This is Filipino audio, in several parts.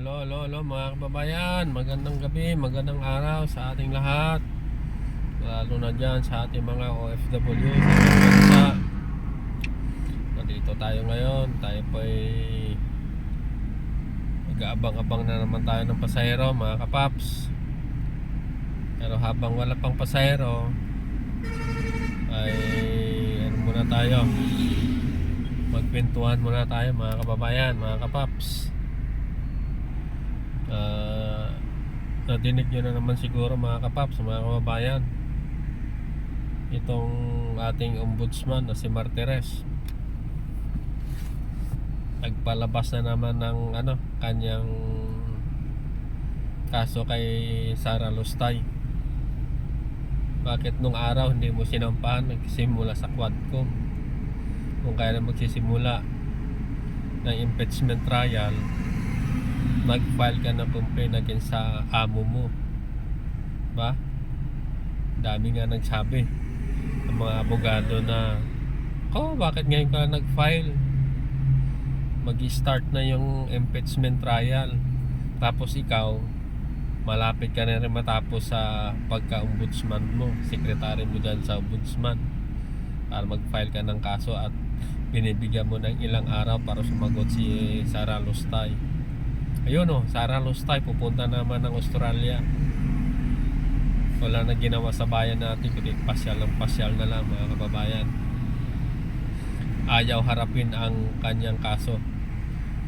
Hello mga kababayan, magandang gabi, magandang araw sa ating lahat, lalo na dyan sa ating mga OFW sa ibang bansa. Nandito tayo ngayon, tayo po ay mag-aabang-abang na naman tayo ng pasahero mga kapaps. Pero habang wala pang pasahero ay ano muna tayo, magkwentuhan muna tayo mga kababayan, mga kapaps. Nadinig nyo na naman siguro mga kapaps, mga kababayan, itong ating ombudsman na si Martires nagpalabas na naman ng kanyang kaso kay Sara Lustay. Bakit nung araw hindi mo sinampahan, nagsimula sa Quadcom? Kung kaya na magsisimula ng impeachment trial, mag-file ka ng complaint against sa amo mo, ba? Dami nga nagsabi ng mga abogado na bakit ngayon ka lang nag-file? Mag-start na yung impeachment trial, tapos ikaw malapit ka na rin matapos sa pagka-ombudsman mo, sekretary mo dyan sa ombudsman, para mag-file ka ng kaso at binibigyan mo ng ilang araw para sumagot si Sara Lustay. Ayun Sara Lustay pupunta naman ng Australia. Wala na ginawa sa bayan natin kundi pasyal na lang mga kababayan. Ayaw harapin ang kanyang kaso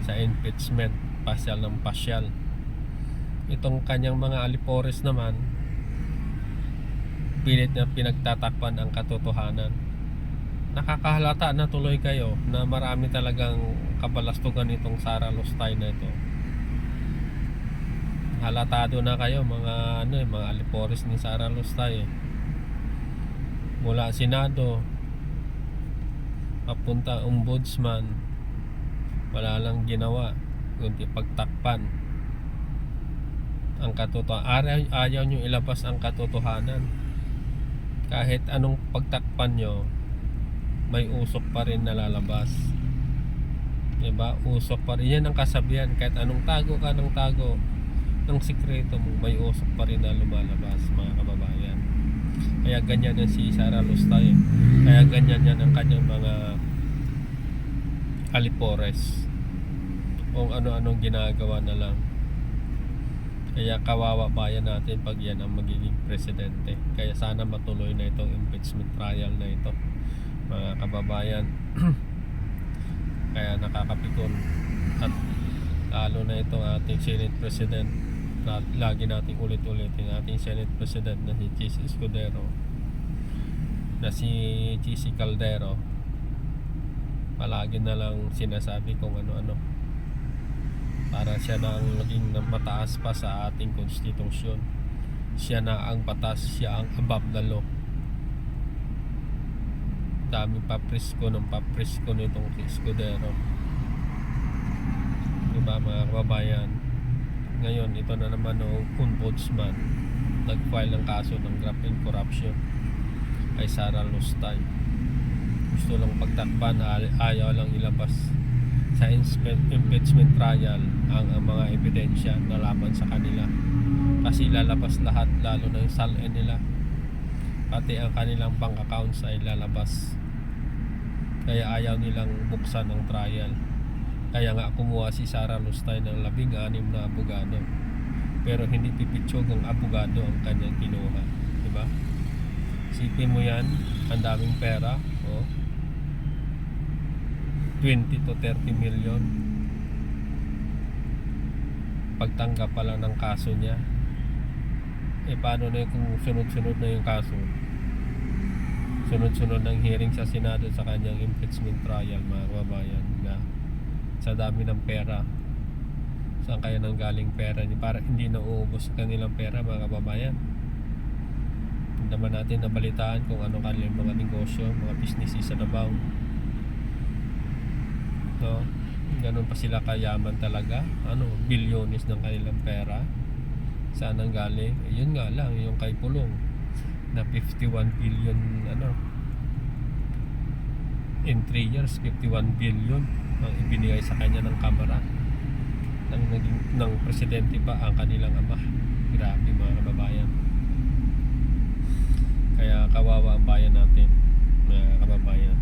sa impeachment, pasyal. Itong kanyang mga alipores naman, pilit na pinagtatakpan ang katotohanan. Nakakahalata na tuloy kayo na marami talagang kabalastugan itong Sara Lustay na ito. Halatado na kayo mga mga alipores ni Sara Lustay. Mula Senado papunta ombudsman, wala lang ginawa kundi pagtakpan ang katotohanan. Ayaw nyo ilabas ang katotohanan. Kahit anong pagtakpan nyo, may usok pa rin nalalabas, diba? Usok pa rin, yan ang kasabihan. Kahit anong tago ka ng tago ng sikreto mo, may usok pa rin na lumalabas mga kababayan. Kaya ganyan yan si Sara Lustay, kaya ganyan yan ang kanyang mga alipores, kung ano-anong ginagawa na lang. Kaya kawawa bayan natin pag yan ang magiging presidente. Kaya sana matuloy na itong impeachment trial na ito mga kababayan. Kaya nakakapikon, at lalo na itong ating Senate President, lagi nating ulit-ulitin, ating Senate President na si Chis Escudero, na si Chis Caldero, palagi na lang sinasabi kung ano-ano para siya na ang naging mataas pa sa ating konstitusyon. Siya na ang batas, siya ang above the law. Dami paprisko nitong si Escudero, diba mga kababayan? Ngayon ito na naman ombudsman nag-file ng kaso ng graft and corruption kay Sara Lustay. Gusto lang pagtakpan, ayaw lang ilabas sa impeachment trial ang mga ebidensya na laban sa kanila, kasi lalabas lahat, lalo na yung SALN nila, pati ang kanilang bank accounts ay lalabas. Kaya ayaw nilang buksan ang trial. Kaya nga kumuha si Sara Lustay ng 16 na abogado, pero hindi pipitsog ang abogado ang kanyang kinuha, diba? Isipin mo yan, ang daming pera, 20 to 30 million pagtanggap pa lang ng kaso niya. Paano na kung sunod-sunod na yung kaso, sunod-sunod ng hearing sa Senado sa kanyang impeachment trial mga kababayan, na sa dami ng pera, saan kaya nang galing pera niya? Para hindi na uubos sa kanilang pera mga kababayan. Hindi naman natin nabalitaan kung ano kanilang mga negosyo, mga businesses sa Davao. Ganun pa sila kayaman talaga, bilyones ng kanilang pera. Saan ang galing? Yun nga lang, yung kay Pulong na 51 billion in 3 years, 51 billion ang ibinigay sa kanya ng kamera. ng presidente pa ang kanilang ama. Grabe mga kababayan. Kaya kawawa ang bayan natin, mga kababayan.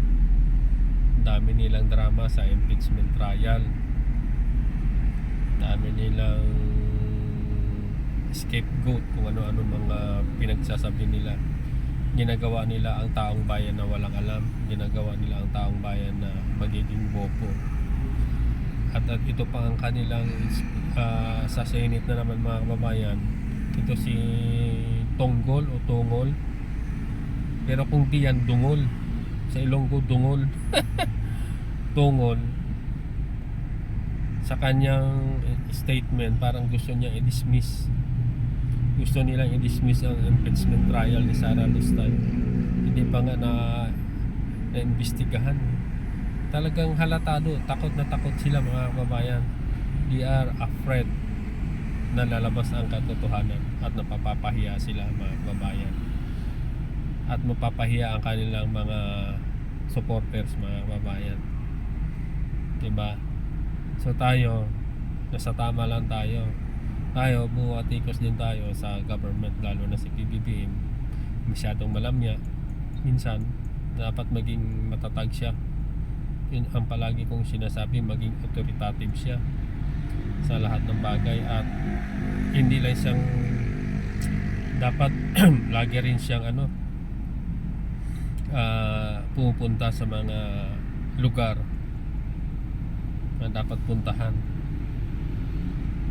Dami nilang drama sa impeachment trial. Dami nilang scapegoat kung ano-ano mga pinagsasabi nila. Ginagawa nila ang taong bayan na walang alam. Ginagawa nila ang taong bayan na magiging bobo. At ito pa ang kanilang sa Senate na naman mga kababayan. Ito si Tonggol o Tungol. Pero kung di yan, Dungol. Sa Ilonggo, Dungol. Tungol. Sa kanyang statement, parang gusto niya i-dismiss. Gusto nilang i-dismiss ang impeachment trial ni Sara Lustay. Hindi pa nga na-imbestigahan. Talagang halatado, takot na takot sila mga kababayan. They are afraid na lalabas ang katotohanan at napapahiya sila mga kababayan. At mapapahiya ang kanilang mga supporters mga kababayan. Diba? So tayo, nasa tama lang tayo. Tayo, buwatikos din tayo sa government, lalo na si PBBM. Masyadong malamya. Minsan, dapat maging matatag siya. Yun ang palagi kong sinasabi, maging authoritative siya sa lahat ng bagay. At hindi lang siyang dapat lagi rin siyang pupunta sa mga lugar na dapat puntahan.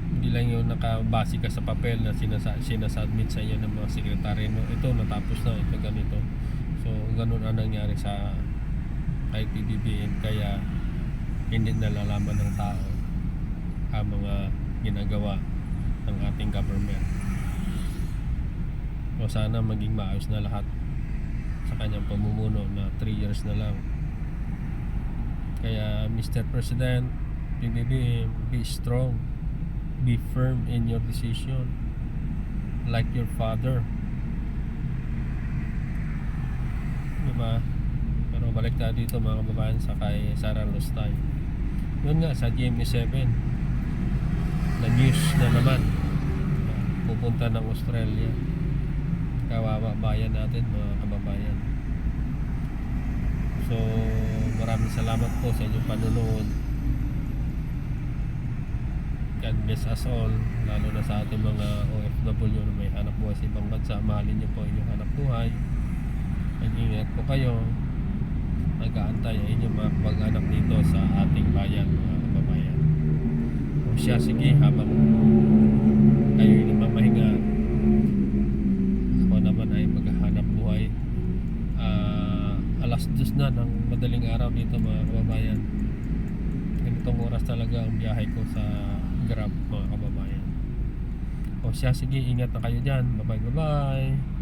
Hindi lang yung nakabase ka sa papel na sinasubmit sa iyo ng mga sekretary mo. Ito natapos na, ito ganito. So ganun ang nangyari sa kay PBBM, kaya hindi nalalaman ng tao ang mga ginagawa ng ating government. So sana maging maayos na lahat sa kanyang pamumuno na 3 years na lang. Kaya Mr. President, PBBM, be strong, be firm in your decision like your father. Diba? Pero balik tayo dito mga kababayan sa kay Sara Lustay. Yun nga, sa GMA7 na news na naman, pupunta ng Australia. Kawawa bayan natin mga kababayan. So maraming salamat po sa inyong panonood. God bless us all, lalo na sa ating mga OFW na may hanap buhay sa ibang bansa. Mahalin niyo po inyong hanap buhay. Mag-ingat po kayo. Mag-aantay ang inyong mga pag-anak dito sa ating bayan mga kababayan. O siya, sige, habang kayo ay mamahinga, ako naman ay maghahanap buhay. Alas 2 na ng madaling araw dito mga kababayan. Ganitong oras talaga ang biyahe ko sa Grab mga kababayan. O siya, sige, ingat na kayo dyan. Bye bye.